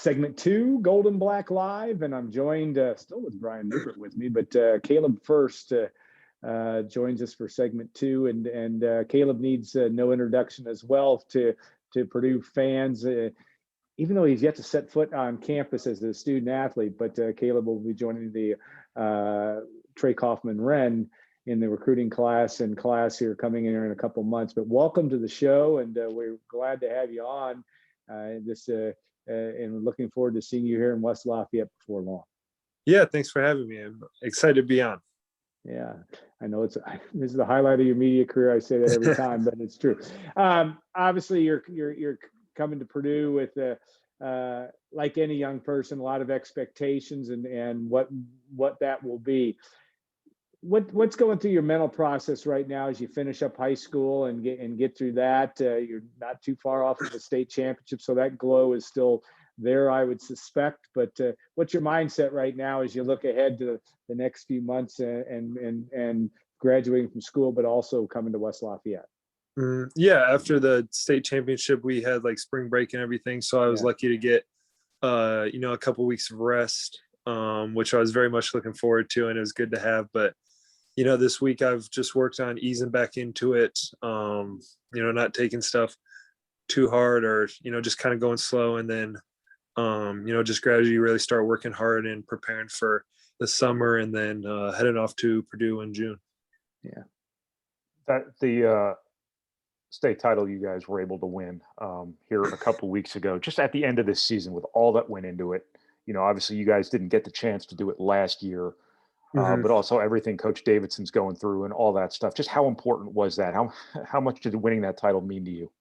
Segment 2, Gold and Black Live, and I'm joined still with Brian Newbert with me, but Caleb Furst joins us for segment 2, and Caleb needs no introduction as well to Purdue fans, even though he's yet to set foot on campus as a student athlete. But Caleb will be joining the Trey Kaufman-Wren in the recruiting class here coming in a couple months. But welcome to the show, and we're glad to have you on and looking forward to seeing you here in West Lafayette before long. Yeah, thanks for having me. I'm excited to be on. Yeah, I know this is the highlight of your media career. I say that every time, but it's true. Obviously, you're coming to Purdue with like any young person, a lot of expectations and what that will be. What's going through your mental process right now as you finish up high school and get through that? You're not too far off of the state championship, so that glow is still there, I would suspect. But what's your mindset right now as you look ahead to the next few months and graduating from school, but also coming to West Lafayette? Yeah, after the state championship, we had like spring break and everything, so I was lucky to get a couple weeks of rest, which I was very much looking forward to, and it was good to have. But this week I've just worked on easing back into it, not taking stuff too hard or, just kind of going slow. And then, just gradually really start working hard and preparing for the summer, and then heading off to Purdue in June. Yeah. That the state title you guys were able to win here a couple weeks ago, just at the end of this season with all that went into it. Obviously you guys didn't get the chance to do it last year. But also everything Coach Davidson's going through and all that stuff. Just how important was that? How much did winning that title mean to you?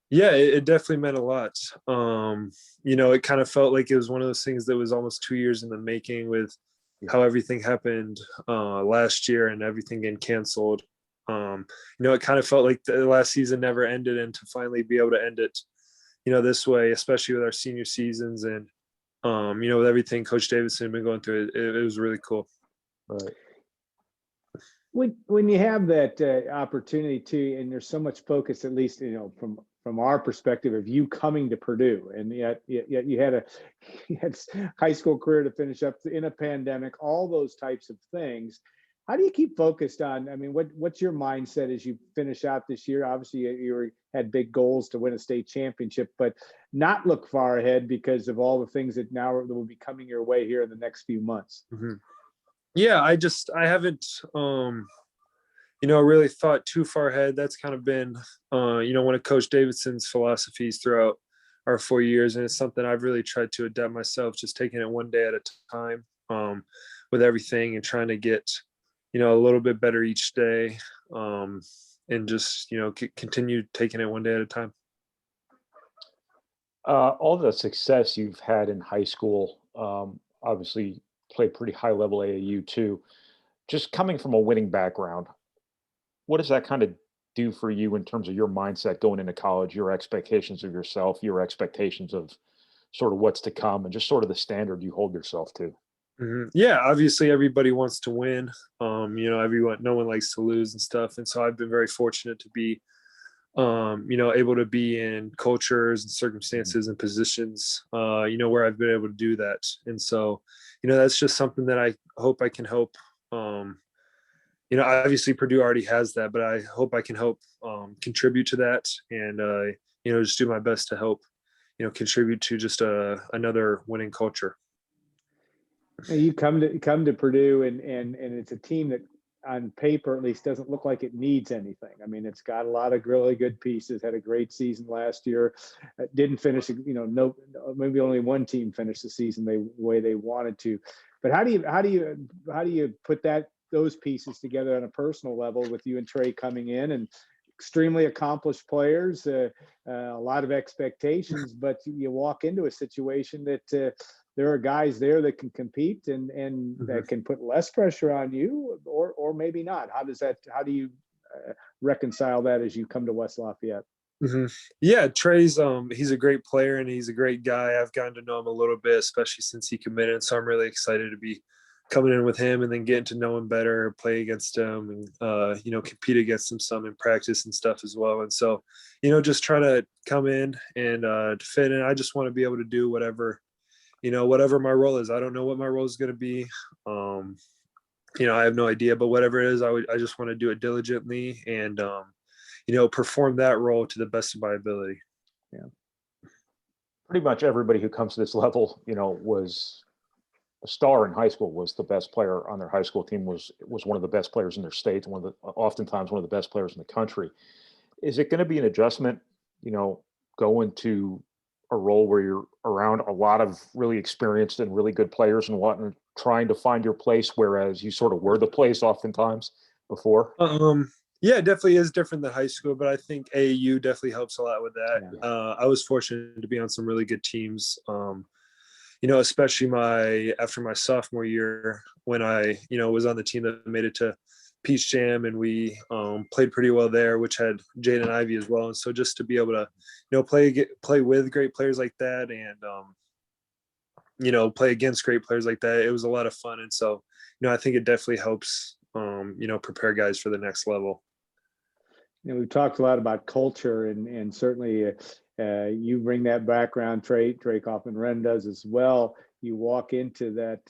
Yeah, it definitely meant a lot. It kind of felt like it was one of those things that was almost 2 years in the making with how everything happened last year and everything getting canceled. It kind of felt like the last season never ended, and to finally be able to end it, this way, especially with our senior seasons and, with everything Coach Davidson had been going through, it was really cool. Right. When you have that opportunity to, and there's so much focus, at least from our perspective, of you coming to Purdue, and yet you had high school career to finish up in a pandemic, all those types of things. How do you keep focused on? I mean, what's your mindset as you finish out this year? Obviously, you had big goals to win a state championship, but not look far ahead because of all the things that now will be coming your way here in the next few months. Mm-hmm. Yeah, I haven't, really thought too far ahead. That's kind of been, one of Coach Davidson's philosophies throughout our 4 years. And it's something I've really tried to adapt myself, just taking it one day at a time with everything and trying to get, a little bit better each day and just, continue taking it one day at a time. All the success you've had in high school, obviously, play pretty high level AAU too. Just coming from a winning background, what does that kind of do for you in terms of your mindset going into college, your expectations of yourself, your expectations of sort of what's to come, and just sort of the standard you hold yourself to? Mm-hmm. Yeah, obviously everybody wants to win. No one likes to lose and stuff. And so I've been very fortunate to be able to be in cultures and circumstances and positions, where I've been able to do that. And so, that's just something that I hope I can help. Obviously Purdue already has that, but I hope I can help contribute to that and, just do my best to help, contribute to just another winning culture. You come to Purdue and it's a team that on paper at least doesn't look like it needs anything. I mean, it's got a lot of really good pieces, had a great season last year, didn't finish, maybe only one team finished the season the way they wanted to. But how do you put those pieces together on a personal level with you and Trey coming in and extremely accomplished players, a lot of expectations, but you walk into a situation that there are guys there that can compete and that can put less pressure on you or maybe not. How do you reconcile that as you come to West Lafayette? Mm-hmm. Yeah, Trey's he's a great player and he's a great guy. I've gotten to know him a little bit, especially since he committed. So I'm really excited to be coming in with him and then getting to know him better, play against him and, compete against him some in practice and stuff as well. And so, just try to come in and fit in. I just want to be able to do whatever, whatever my role is. I don't know what my role is going to be. I have no idea, but whatever it is, I just want to do it diligently and, perform that role to the best of my ability. Yeah. Pretty much everybody who comes to this level, was a star in high school, was the best player on their high school team, was one of the best players in their state, oftentimes one of the best players in the country. Is it going to be an adjustment, going to a role where you're around a lot of really experienced and really good players and whatnot, trying to find your place, whereas you sort of were the place oftentimes before? Yeah, it definitely is different than high school, but I think AAU definitely helps a lot with that. Yeah. I was fortunate to be on some really good teams, especially after my sophomore year when I, was on the team that made it to Peach Jam, and we played pretty well there, which had Jaden Ivey as well. And so just to be able to, play with great players like that and, play against great players like that, it was a lot of fun. And so, I think it definitely helps, prepare guys for the next level. We've talked a lot about culture, and certainly you bring that background trait. Trey Kaufman-Renn does as well. You walk into that.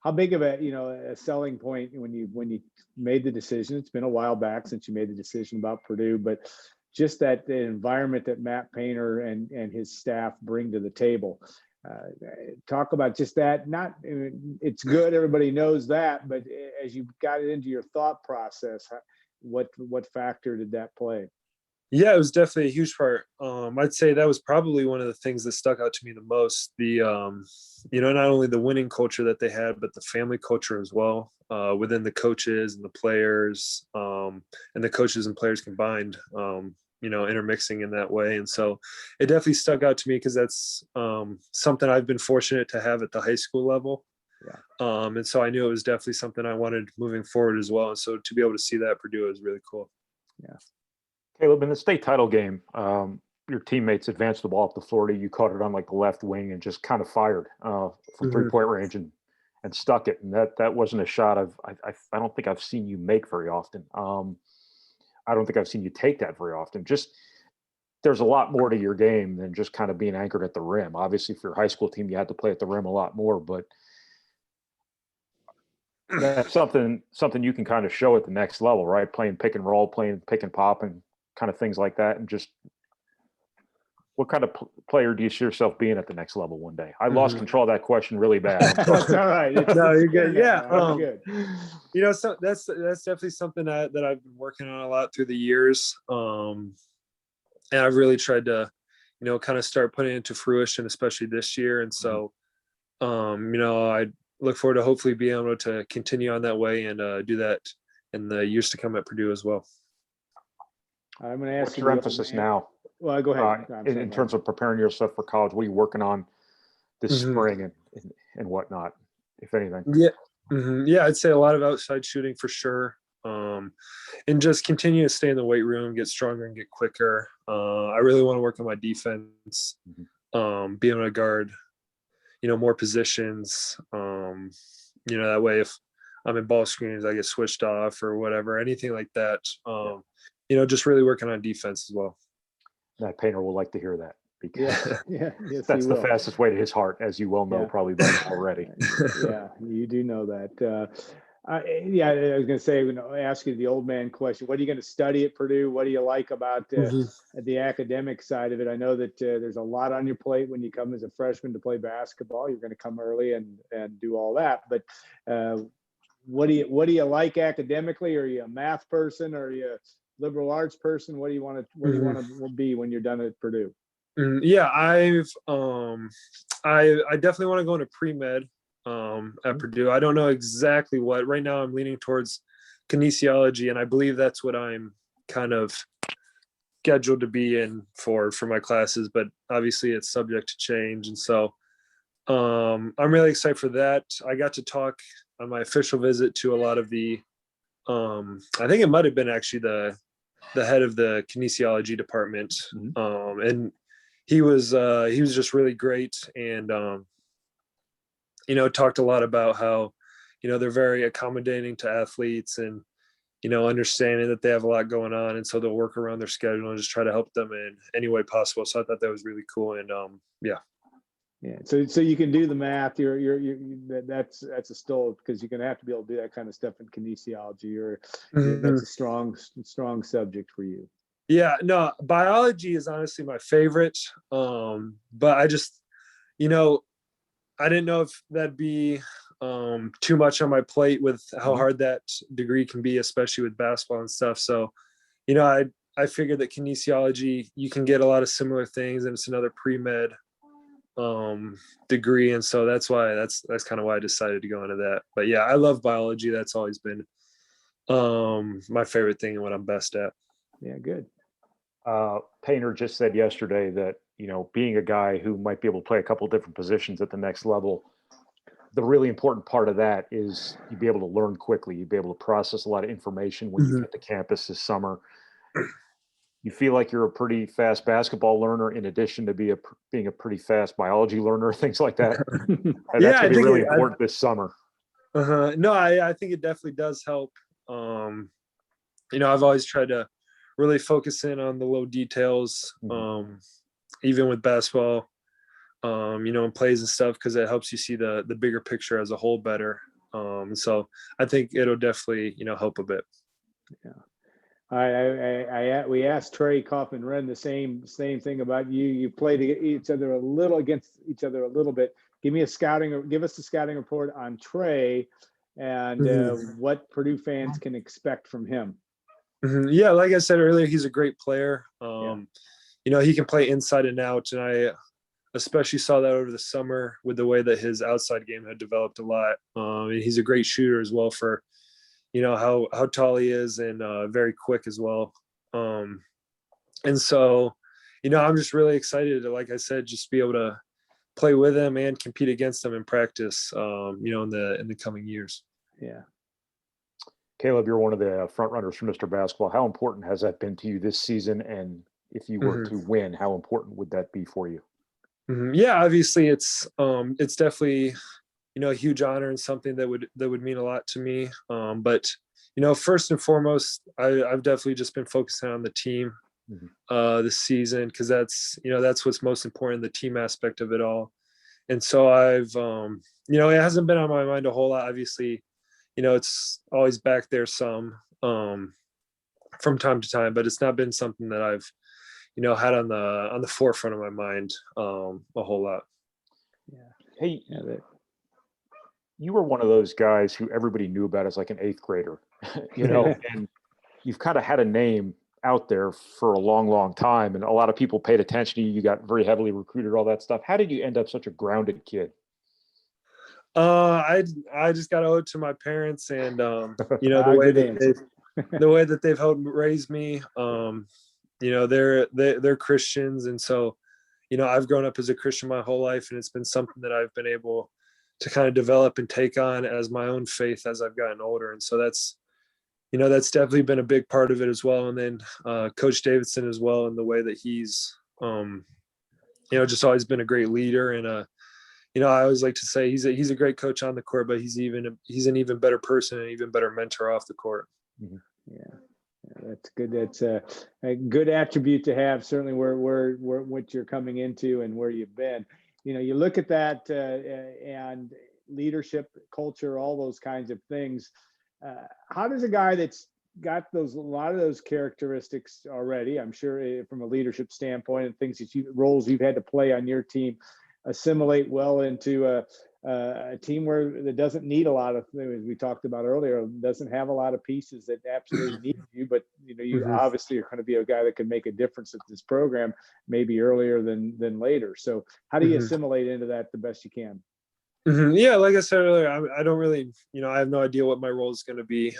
How big of a selling point when you made the decision? It's been a while back since you made the decision about Purdue, but just the environment that Matt Painter and his staff bring to the table. Talk about just that. It's good, everybody knows that, but as you got it into your thought process, what factor did that play? Yeah, it was definitely a huge part. I'd say that was probably one of the things that stuck out to me the most. The not only the winning culture that they had, but the family culture as well, within the coaches and the players, and the coaches and players combined, intermixing in that way. And so it definitely stuck out to me because that's something I've been fortunate to have at the high school level. Yeah. And so I knew it was definitely something I wanted moving forward as well. And so to be able to see that at Purdue is really cool. Yeah. Caleb, in the state title game, your teammates advanced the ball up to Florida. You caught it on like the left wing and just kind of fired from 3-point range and stuck it. And that wasn't a shot I don't think I've seen you make very often. I don't think I've seen you take that very often. Just there's a lot more to your game than just kind of being anchored at the rim. Obviously, for your high school team, you had to play at the rim a lot more, but that's something you can kind of show at the next level, right? Playing pick and roll, playing pick and pop, and kind of things like that. And just what kind of player do you see yourself being at the next level one day? I lost control of that question really bad. That's all right. No, you're good. Yeah. Good. So that's definitely something that I've been working on a lot through the years. And I've really tried to, kind of start putting it into fruition, especially this year. And so, I look forward to hopefully being able to continue on that way and do that in the years to come at Purdue as well. I'm going to ask What's your emphasis now? Well, go ahead. In terms of preparing yourself for college, what are you working on this spring and whatnot, if anything? Yeah. Yeah, I'd say a lot of outside shooting for sure. And just continue to stay in the weight room, get stronger and get quicker. I really want to work on my defense, be able to guard, more positions. That way if I'm in ball screens, I get switched off or whatever, anything like that. Just really working on defense as well. Matt Painter will like to hear that because yes, that's the fastest way to his heart, as you well know, probably better already. Yeah, you do know that. I was going to say, ask you the old man question. What are you going to study at Purdue? What do you like about the academic side of it? I know that there's a lot on your plate when you come as a freshman to play basketball. You're going to come early and do all that. But what do you like academically? Are you a math person? Are you a liberal arts person? What do you want to be when you're done at Purdue? Yeah, I definitely want to go into pre-med at Purdue. I don't know exactly what. Right now I'm leaning towards kinesiology, and I believe that's what I'm kind of scheduled to be in for my classes, but obviously it's subject to change. And so I'm really excited for that. I got to talk on my official visit to a lot of the I think it might have been actually the head of the kinesiology department. And he was just really great. And, talked a lot about how, they're very accommodating to athletes and, understanding that they have a lot going on. And so they'll work around their schedule and just try to help them in any way possible. So I thought that was really cool. And Yeah. So you can do the math. That's a still, because you're going to have to be able to do that kind of stuff in kinesiology, or that's a strong subject for you. Yeah, no, biology is honestly my favorite. But I just, I didn't know if that'd be too much on my plate with how hard that degree can be, especially with basketball and stuff. So, I figured that kinesiology, you can get a lot of similar things, and it's another pre-med degree. And so that's kind of why I decided to go into that. But yeah, I love biology. That's always been my favorite thing and what I'm best at. Yeah, good. Painter just said yesterday that, being a guy who might be able to play a couple different positions at the next level, the really important part of that is you be able to learn quickly. You be able to process a lot of information when you get to campus this summer. You feel like you're a pretty fast basketball learner in addition to being a pretty fast biology learner, things like that. That's going to be really important this summer. No, I think it definitely does help. I've always tried to really focus in on the little details, even with basketball, and plays and stuff, because it helps you see the bigger picture as a whole better. So I think it'll definitely, help a bit. Yeah. We asked Trey Kaufman-Renn the same thing about you. You played against each other a little bit. Give us a scouting report on Trey and what Purdue fans can expect from him. Yeah, like I said earlier, he's a great player. He can play inside and out, and I especially saw that over the summer with the way that his outside game had developed a lot. And he's a great shooter as well for, how tall he is, and very quick as well. And so, I'm just really excited to, like I said, just be able to play with him and compete against him in practice, in the coming years. Yeah. Caleb, you're one of the front runners for Mr. Basketball. How important has that been to you this season? And if you were to win, how important would that be for you? Yeah, obviously it's definitely, a huge honor and something that would mean a lot to me. But, first and foremost, I've definitely just been focusing on the team this season, because that's what's most important, the team aspect of it all. And so I've, it hasn't been on my mind a whole lot. Obviously, it's always back there some from time to time, but it's not been something that I've, had on the forefront of my mind a whole lot. Yeah. Hey, you were one of those guys who everybody knew about as like an 8th grader, and you've kind of had a name out there for a long, long time, and a lot of people paid attention to you. You got very heavily recruited, all that stuff. How did you end up such a grounded kid? I just got owed to my parents, and the way that they've helped raise me. They're Christians, and so I've grown up as a Christian my whole life, and it's been something that I've been able to kind of develop and take on as my own faith as I've gotten older. And so that's definitely been a big part of it as well. And then Coach Davidson as well, and the way that he's just always been a great leader, and I always like to say he's a great coach on the court, but he's an even better person and even better mentor off the court. Yeah, that's good. That's a good attribute to have. Certainly, where what you're coming into and where you've been. You look at that and leadership, culture, all those kinds of things. How does a guy that's got a lot of those characteristics already, I'm sure from a leadership standpoint, and things roles you've had to play on your team, assimilate well into a team that doesn't need a lot of things, as we talked about earlier, doesn't have a lot of pieces that absolutely need you, but you obviously are going to be a guy that can make a difference at this program, maybe earlier than later. So how do you assimilate into that the best you can? Yeah, like I said earlier, I don't really, I have no idea what my role is going to be.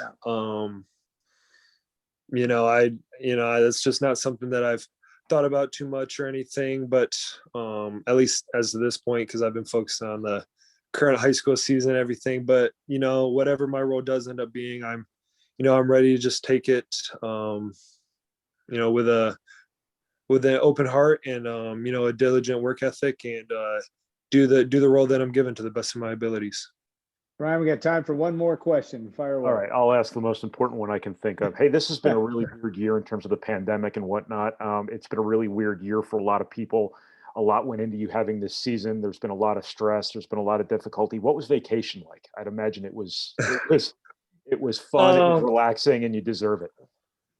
That's just not something that I've thought about too much or anything, but at least as of this point, because I've been focusing on the current high school season and everything. But whatever my role does end up being, I'm ready to just take it with an open heart and a diligent work ethic, and do the role that I'm given to the best of my abilities. Brian, we got time for one more question. Fire away. All right, I'll ask the most important one I can think of. Hey, this has been a really weird year in terms of the pandemic and whatnot. It's been a really weird year for a lot of people. a lot went into you having this season. There's been a lot of stress. There's been a lot of difficulty. What was vacation like? I'd imagine it was fun. It was relaxing, and you deserve it.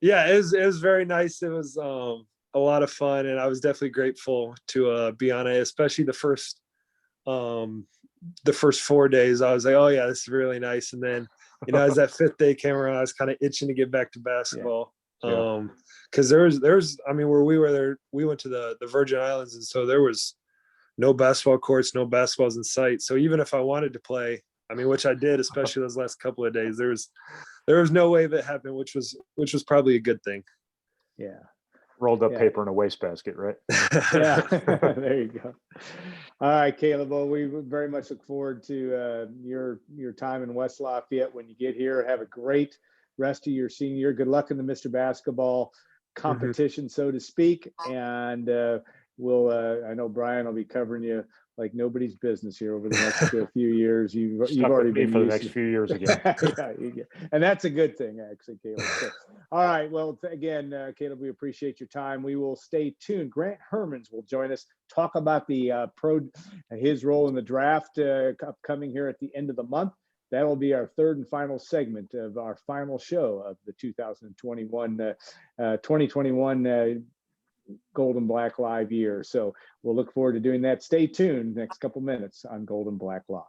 Yeah, it was very nice. It was a lot of fun, and I was definitely grateful to be on it, especially the first 4 days. I was like, oh yeah, this is really nice. And then, as that 5th day came around, I was kind of itching to get back to basketball. Yeah. Because there's I mean, where we were there, we went to the Virgin Islands, and so there was no basketball courts, no basketballs in sight. So even if I wanted to play, I mean, which I did, especially those last couple of days, there was no way of it happening, which was probably a good thing. Yeah. Rolled up paper in a wastebasket, right? Yeah, there you go. All right, Caleb. Well, we very much look forward to your time in West Lafayette when you get here. Have a great rest of your senior year. Good luck in the Mr. Basketball competition, so to speak. And we'll I know Brian will be covering you like nobody's business here over the next few years. You've already been for the next few years again. Yeah, and that's a good thing, actually, Caleb. So, all right. Well, again, Caleb, we appreciate your time. We will stay tuned. Grant Hermans will join us, talk about his role in the draft upcoming here at the end of the month. That will be our third and final segment of our final show of the 2021 Gold and Black Live year. So we'll look forward to doing that. Stay tuned next couple minutes on Gold and Black Live.